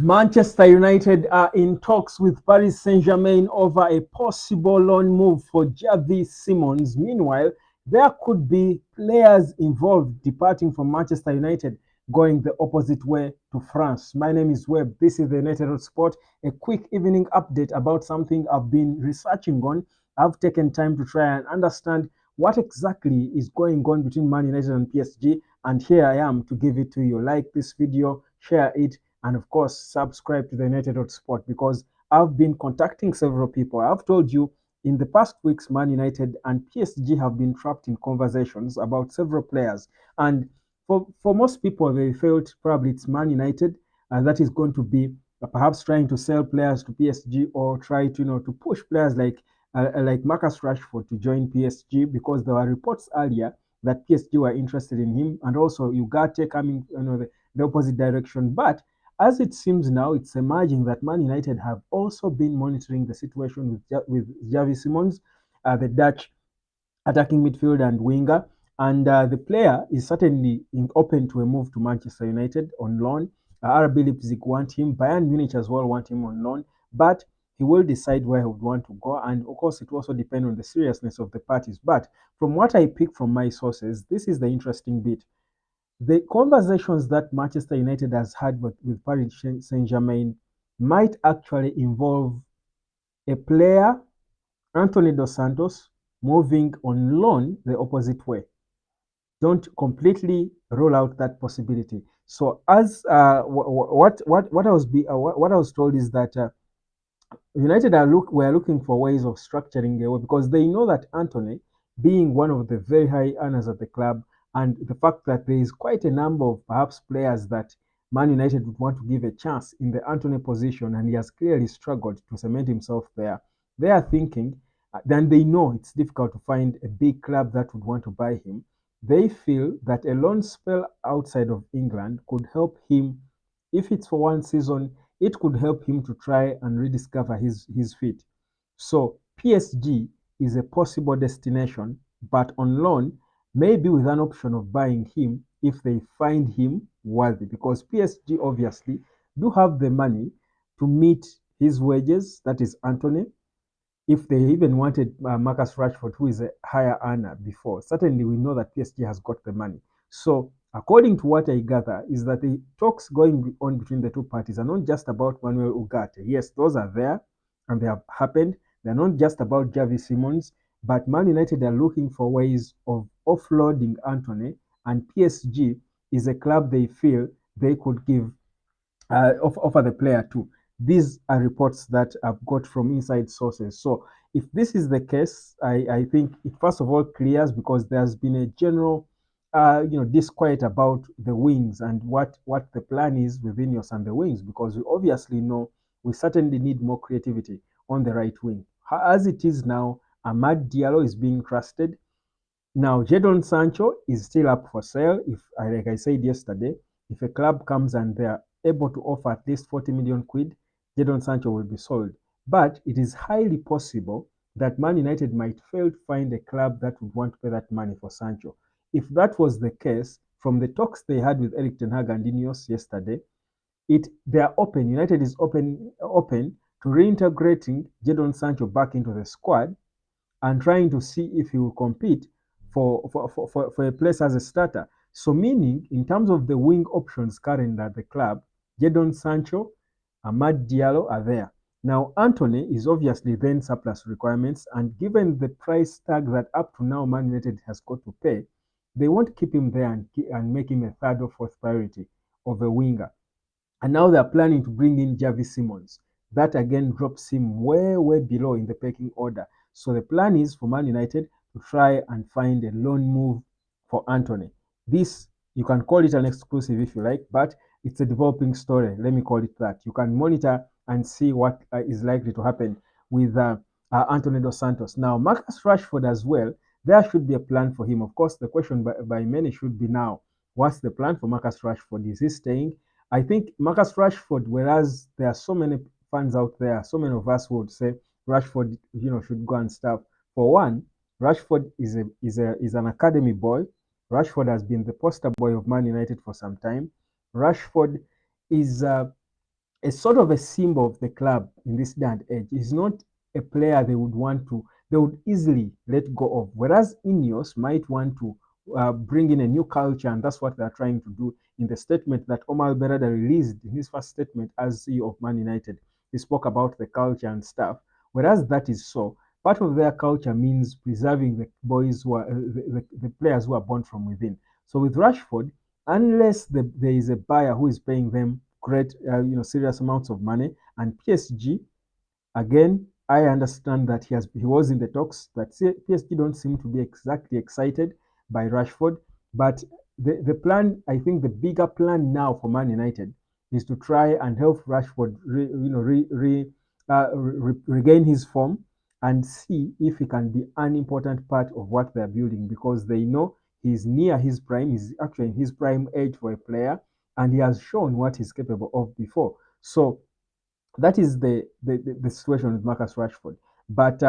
Manchester United are in talks with Paris Saint-Germain over a possible loan move for XAVI SIMONS. Meanwhile, there could be players involved departing from Manchester United going the opposite way to France. My name is Webb. This is the United Sport, a quick evening update about something I've been researching on. I've taken time to try and understand what exactly is going on between Man United and PSG, and here I am to give it to you. Like this video, share it, and of course subscribe to the United Sport, because I've been contacting several people. I've told you in the past weeks Man United and PSG have been trapped in conversations about several players, and for most people they felt probably it's Man United that is going to be perhaps trying to sell players to PSG, or try to to push players like Marcus Rashford to join PSG, because there were reports earlier that PSG were interested in him, and also Ugarte coming the opposite direction. But as it seems now, it's emerging that Man United have also been monitoring the situation with XAVI SIMONS, the Dutch attacking midfield and winger. And the player is certainly open to a move to Manchester United on loan. RB Leipzig want him. Bayern Munich as well want him on loan. But he will decide where he would want to go. And of course, it also depends on the seriousness of the parties. But from what I pick from my sources, this is the interesting bit. The conversations that Manchester United has had with Paris Saint-Germain might actually involve a player, Antony dos Santos, moving on loan the opposite way. Don't completely rule out that possibility. So, as what I was told is that United were looking for ways of structuring a way, because they know that Antony, being one of the very high earners at the club, and the fact that there is quite a number of perhaps players that Man United would want to give a chance in the Antony position, and he has clearly struggled to cement himself there. They are thinking, then they know it's difficult to find a big club that would want to buy him. They feel that a loan spell outside of England could help him. If it's for one season, it could help him to try and rediscover his feet. So PSG is a possible destination, but on loan, maybe with an option of buying him if they find him worthy, because PSG obviously do have the money to meet his wages, that is Antony. If they even wanted Marcus Rashford, who is a higher earner before, certainly we know that PSG has got the money. So, according to what I gather, is that the talks going on between the two parties are not just about Manuel Ugarte. Yes, those are there and they have happened. They're not just about XAVI SIMONS, but Man United are looking for ways of offloading Antony, and PSG is a club they feel they could give offer the player to. These are reports that I've got from inside sources. So if this is the case, I think it first of all clears, because there's been a general disquiet about the wings and what the plan is with Ineos and the wings, because we obviously know we certainly need more creativity on the right wing. As it is now, Amad Diallo is being trusted. Now, Jadon Sancho is still up for sale. If, like I said yesterday, if a club comes and they're able to offer at least 40 million quid, Jadon Sancho will be sold. But it is highly possible that Man United might fail to find a club that would want to pay that money for Sancho. If that was the case, from the talks they had with Eric Ten Hag and Ineos yesterday, they are open. United is open to reintegrating Jadon Sancho back into the squad and trying to see if he will compete for a place as a starter. So, meaning, in terms of the wing options currently at the club, Jadon Sancho, Amad Diallo are there. Now, Antony is obviously then surplus requirements, and given the price tag that up to now Man United has got to pay, they won't keep him there and make him a third or fourth priority of a winger. And now they're planning to bring in XAVI SIMONS. That again drops him way below in the pecking order. So the plan is for Man United to try and find a loan move for Antony. This, you can call it an exclusive if you like, but it's a developing story. Let me call it that. You can monitor and see what is likely to happen with Antony dos Santos. Now, Marcus Rashford as well, there should be a plan for him. Of course, the question by many should be now, what's the plan for Marcus Rashford? Is he staying? I think Marcus Rashford, whereas there are so many fans out there, so many of us would say Rashford, should go and stuff. For one, Rashford is an academy boy. Rashford has been the poster boy of Man United for some time. Rashford is a sort of a symbol of the club in this day and age. Is not a player they would easily let go of. Whereas Ineos might want to bring in a new culture, and that's what they're trying to do in the statement that Omar Berada released in his first statement as CEO of Man United. He spoke about the culture and stuff. Whereas that is so, part of their culture means preserving the boys who are the players who are born from within. So with Rashford, unless there is a buyer who is paying them great, serious amounts of money, and PSG, again, I understand that he was in the talks. That PSG don't seem to be exactly excited by Rashford, but the plan, I think, the bigger plan now for Man United is to try and help Rashford, regain his form and see if he can be an important part of what they're building, because they know he's near his prime. He's actually in his prime age for a player, and he has shown what he's capable of before. So that is the situation with Marcus Rashford. But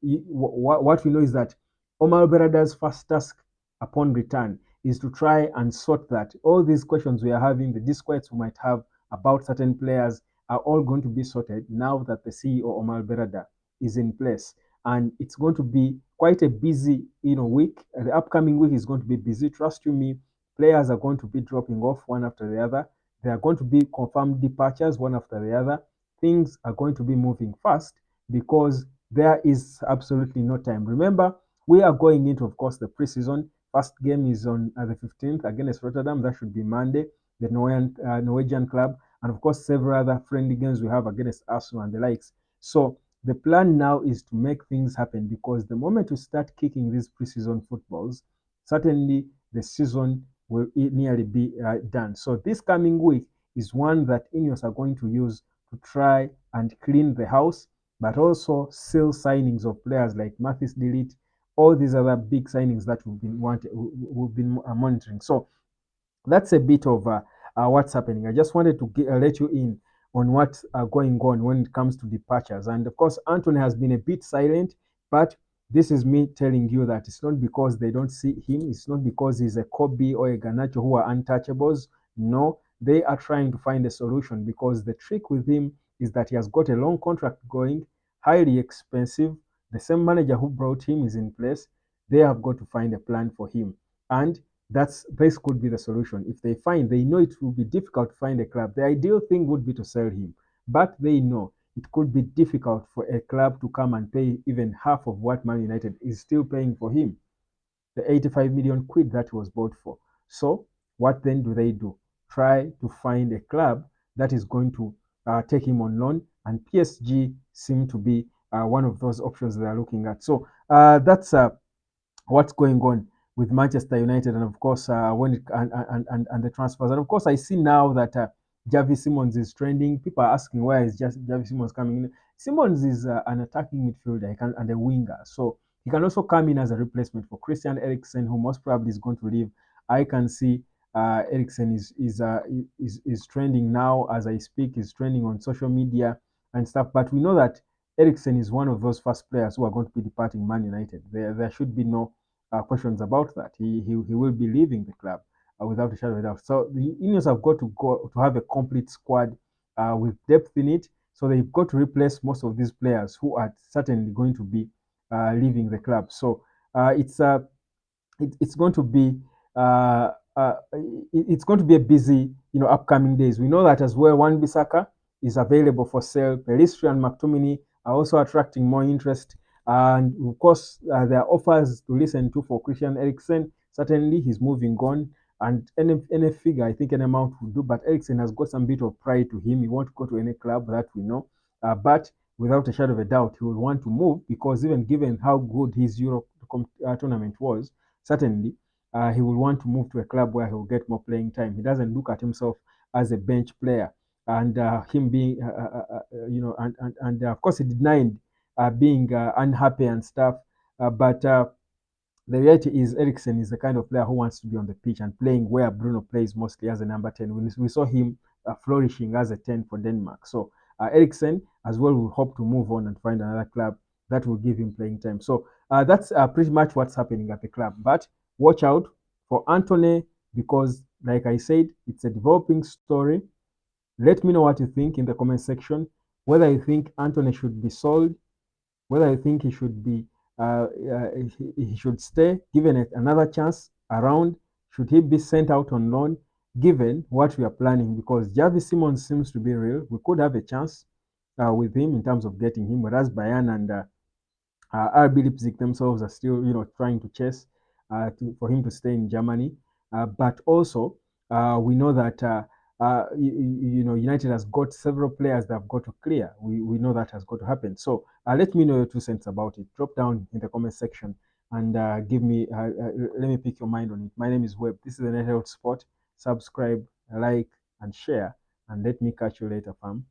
what we know is that Omar Berada's first task upon return is to try and sort that. All these questions we are having, the disquiets we might have about certain players, are all going to be sorted now that the CEO Omar Berada is in place. And it's going to be quite a busy, week. The upcoming week is going to be busy. Trust you me, players are going to be dropping off one after the other. There are going to be confirmed departures one after the other. Things are going to be moving fast because there is absolutely no time. Remember, we are going into, of course, the preseason. First game is on the 15th against Rotterdam. That should be Monday, the Norwegian club. And, of course, several other friendly games we have against Arsenal and the likes. So the plan now is to make things happen, because the moment we start kicking these preseason footballs, certainly the season will nearly be done. So this coming week is one that Ineos are going to use to try and clean the house, but also sell signings of players like Mathis Delete, all these other big signings that we've been monitoring. So that's a bit of what's happening. I just wanted to let you in on what's going on when it comes to departures. And of course, Antony has been a bit silent, but this is me telling you that it's not because they don't see him. It's not because he's a Kobe or a Garnacho who are untouchables. No, they are trying to find a solution, because the trick with him is that he has got a long contract going, highly expensive. The same manager who brought him is in place. They have got to find a plan for him. And this could be the solution. If they know it will be difficult to find a club. The ideal thing would be to sell him, but they know it could be difficult for a club to come and pay even half of what Man United is still paying for him, the 85 million quid that he was bought for. So what then do they do? Try to find a club that is going to take him on loan, and PSG seem to be one of those options they are looking at. So that's what's going on with Manchester United, and of course when it and the transfers. And of course, I see now that XAVI SIMONS is trending. People are asking where is just XAVI SIMONS coming in. SIMONS is an attacking midfielder and a winger, so he can also come in as a replacement for Christian Eriksen, who most probably is going to leave. I can see Eriksen is trending now as I speak. Is trending on social media and stuff. But we know that Eriksen is one of those first players who are going to be departing Man United. There should be no questions about that. He will be leaving the club without a shadow of a doubt. So the Ineos have got to go to have a complete squad with depth in it. So they've got to replace most of these players who are certainly going to be leaving the club. So it's going to be uh, uh, it's going to be a busy upcoming days. We know that as well. Wan Bissaka is available for sale. Pelistri and McTominay are also attracting more interest, and of course there are offers to listen to for Christian Eriksen. Certainly he's moving on, and any figure, I think, any amount will do. But Eriksen has got some bit of pride to him. He won't go to any club, that we know, but without a shadow of a doubt he will want to move, because even given how good his Euro tournament was, certainly he will want to move to a club where he will get more playing time. He doesn't look at himself as a bench player, and him being, and of course, he denied being unhappy and stuff. But the reality is, Eriksen is the kind of player who wants to be on the pitch and playing where Bruno plays mostly as a number 10. We saw him flourishing as a 10 for Denmark. So Eriksen as well will hope to move on and find another club that will give him playing time. So that's pretty much what's happening at the club. But watch out for Antony, because, like I said, it's a developing story. Let me know what you think in the comment section, whether you think Antony should be sold, whether you think he should be he should stay, given it another chance around. Should he be sent out on loan, given what we are planning? Because XAVI Simons seems to be real. We could have a chance with him in terms of getting him, whereas Bayern and RB Leipzig themselves are still, trying to chase for him to stay in Germany. But also, we know that United has got several players that have got to clear. We know that has got to happen. So let me know your 2 cents about it. Drop down in the comment section and give me let me pick your mind on it. My name is Webb. This is the Net Health Sport. Subscribe, like, and share. And let me catch you later, fam.